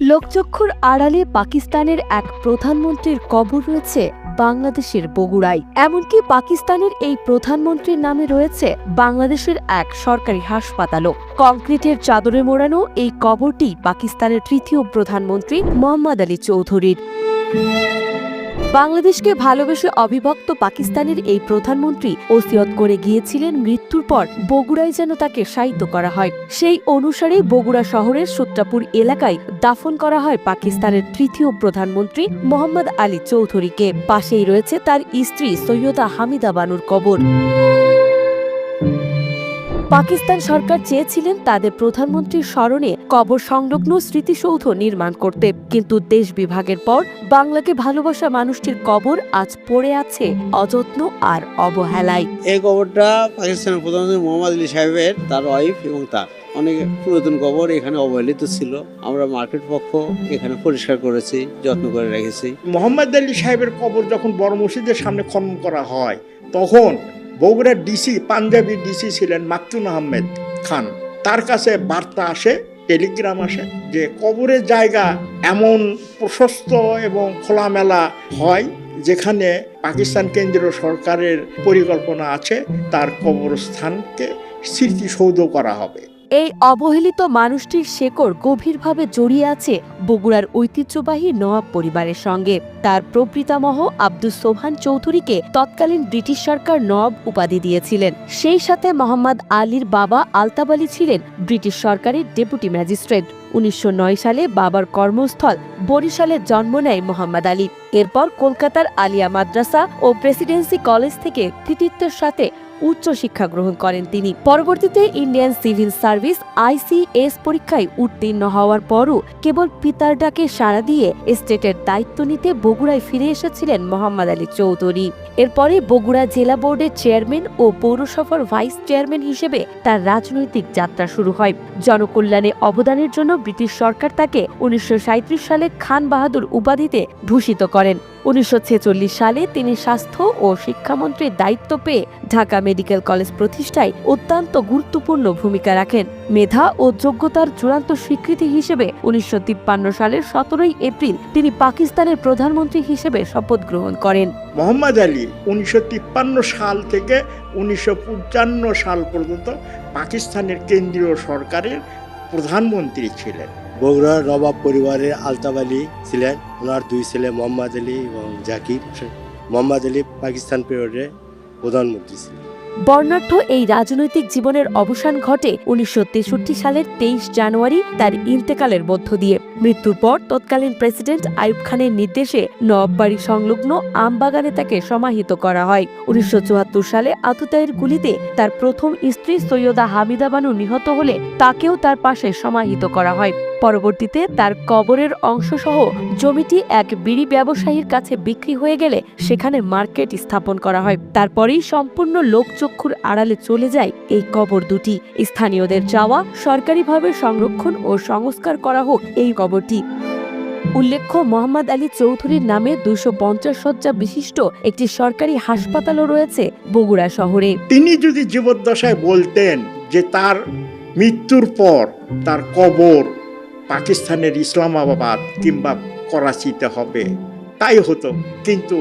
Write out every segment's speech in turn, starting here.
লোকচক্ষুর আড়ালে পাকিস্তানের এক প্রধানমন্ত্রীর কবর রয়েছে বাংলাদেশের বগুড়ায়। এমনকি পাকিস্তানের এই প্রধানমন্ত্রীর নামে রয়েছে বাংলাদেশের এক সরকারি হাসপাতালও। কংক্রিটের চাদরে মোড়ানো এই কবরটি পাকিস্তানের তৃতীয় প্রধানমন্ত্রী মোহাম্মদ আলী চৌধুরীর। বাংলাদেশকে ভালোবেসে অবিভক্ত পাকিস্তানের এই প্রধানমন্ত্রী ওসিয়ত করে গিয়েছিলেন মৃত্যুর পর বগুড়ায় যেন তাকে শায়িত করা হয়। সেই অনুসারে বগুড়া শহরের সূত্রাপুর এলাকায় দাফন করা হয় পাকিস্তানের তৃতীয় প্রধানমন্ত্রী মোহাম্মদ আলী চৌধুরীকে। পাশেই রয়েছে তার স্ত্রী সৈয়দা হামিদা বানুর কবর। পাকিস্তান সরকার চেয়েছিলেন তাদের প্রধানমন্ত্রীর স্মরণে কবর সংলগ্ন স্মৃতিসৌধ নির্মাণ করতে, কিন্তু দেশ বিভাগের পর বাংলাকে ভালোবাসা মানুষটির কবর আজ পড়ে আছে অযত্ন আর অবহেলায়। এই কবরটা পাকিস্তানের প্রধানমন্ত্রী মোহাম্মদ আলী সাহেবের, তার ওয়াইফ এবং তার অনেক পুরাতন কবর এখানে অবহেলিত ছিল। আমরা মার্কেট পক্ষ এখানে পরিষ্কার করেছি, যত্ন করে রেখেছি। মোহাম্মদ আলী সাহেবের কবর যখন বড় মসজিদের সামনে খনন করা হয়, তখন বগুড়ার ডিসি, পাঞ্জাবি ডিসি ছিলেন মাকতুম আহমেদ খান, তার কাছে বার্তা আসে, টেলিগ্রাম আসে যে কবরের জায়গা এমন প্রশস্ত এবং খোলামেলা হয় যেখানে পাকিস্তান কেন্দ্রীয় সরকারের পরিকল্পনা আছে তার কবরস্থানকে স্মৃতিসৌধ করা হবে। এই অবহেলিত মানুষটির শেকড় গভীরভাবে জড়িয়ে আছে বগুড়ার ঐতিহ্যবাহী নওয়াব পরিবারের সঙ্গে। তার প্রপিতামহ আব্দুস সোবহান চৌধুরীকে তৎকালীন ব্রিটিশ সরকার নওয়াব উপাধি দিয়েছিলেন। সেই সাথে মোহাম্মদ আলীর বাবা আলতাব আলী ছিলেন ব্রিটিশ সরকারের ডেপুটি ম্যাজিস্ট্রেট। 1909 সালে বাবার কর্মস্থল বরিশালে জন্ম নেয় মোহাম্মদ আলী। এরপর কলকাতার আলিয়া মাদ্রাসা ও প্রেসিডেন্সি কলেজ থেকে কৃতিত্বের সাথে উচ্চ শিক্ষা গ্রহণ করেন তিনি। পরবর্তীতে ইন্ডিয়ান সিভিল সার্ভিস ICS পরীক্ষায় উত্তীর্ণ হওয়ার পরও কেবল পিতার ডাকে সাড়া দিয়ে স্টেটের দায়িত্ব নিতে বগুড়ায় ফিরে এসেছিলেন মোহাম্মদ আলী চৌধুরী। এরপরে বগুড়া জেলা বোর্ডের চেয়ারম্যান ও পৌরসভার ভাইস চেয়ারম্যান হিসেবে তার রাজনৈতিক যাত্রা শুরু হয়। জনকল্যাণে অবদানের জন্য ব্রিটিশ সরকার তাকে 1937 সালে খান বাহাদুর উপাধিতে ভূষিত করেন। 1946 সালে তিনি স্বাস্থ্য ও শিক্ষামন্ত্রীর দায়িত্ব পেয়ে ঢাকা মেডিকেল কলেজ প্রতিষ্ঠায় অত্যন্ত গুরুত্বপূর্ণ ভূমিকা রাখেন। মেধা ও যোগ্যতার চূড়ান্ত স্বীকৃতি হিসেবে 1953 সালের 17 এপ্রিল তিনি পাকিস্তানের প্রধানমন্ত্রী হিসেবে শপথ গ্রহণ করেন। মোহাম্মদ আলী 1953 সাল থেকে 1955 সাল পর্যন্ত পাকিস্তানের কেন্দ্রীয় সরকারের প্রধানমন্ত্রী ছিলেন। বগুড়ার নবাব পরিবারের আলতাব আলী ছিলেন, ওনার দুই ছেলে মোহাম্মদ আলী এবং জাকির। মোহাম্মদ আলী পাকিস্তান পিরিয়ডে প্রধানমন্ত্রী ছিলেন। বর্ণাঢ্য এই রাজনৈতিক জীবনের অবসান ঘটে 1963 সালের 23 জানুয়ারি তার ইন্তেকালের মধ্য দিয়ে। মৃত্যুর পর তৎকালীন প্রেসিডেন্ট আইয়ুব খানের নির্দেশে নওয়াববাড়ি সংলগ্ন আমবাগানে তাকে সমাহিত করা হয়। 1974 সালে আততায়ীর গুলিতে তার প্রথম স্ত্রী সৈয়দা হামিদা বানু নিহত হলে তাকেও তার পাশে সমাহিত করা হয়। পরবর্তীতে তার কবরের অংশসহ জমিটি এক বিড়ি ব্যবসায়ীর কাছে বিক্রি হয়ে গেলে সেখানে মার্কেট স্থাপন করা হয়। তারপরেই সম্পূর্ণ লোকচক্ষুর আড়ালে চলে যায় এই কবর দুটি। স্থানীয়দের চাওয়া সরকারিভাবে সংরক্ষণ ও সংস্কার করা হোক এই কবরটি। উল্লেখ্য, মোহাম্মদ আলী চৌধুরীর নামে 250 শয্যা বিশিষ্ট একটি সরকারি হাসপাতালও রয়েছে বগুড়া শহরে। তিনি যদি জীবদ্দশায় বলতেন যে তার মৃত্যুর পর তার কবর পাকিস্তানের ইসলামাবাদ কিংবা করাচিতে হবে, তাই হতো। কিন্তু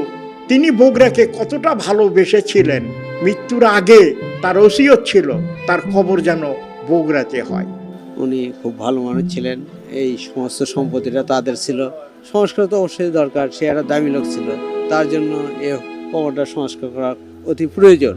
তিনি বগুড়াকে কতটা ভালোবেসেছিলেন, মৃত্যুর আগে তার ওসিয়ত ছিল তার কবর যেন বগুড়াতে হয়। উনি খুব ভালো মানুষ ছিলেন। এই সমস্ত সম্পত্তিটা তাদের ছিল। সংস্কার তো অবশ্যই দরকার, সে একটা দামি লোক ছিল, তার জন্য এই কবরটা সংস্কার করা অতি প্রয়োজন।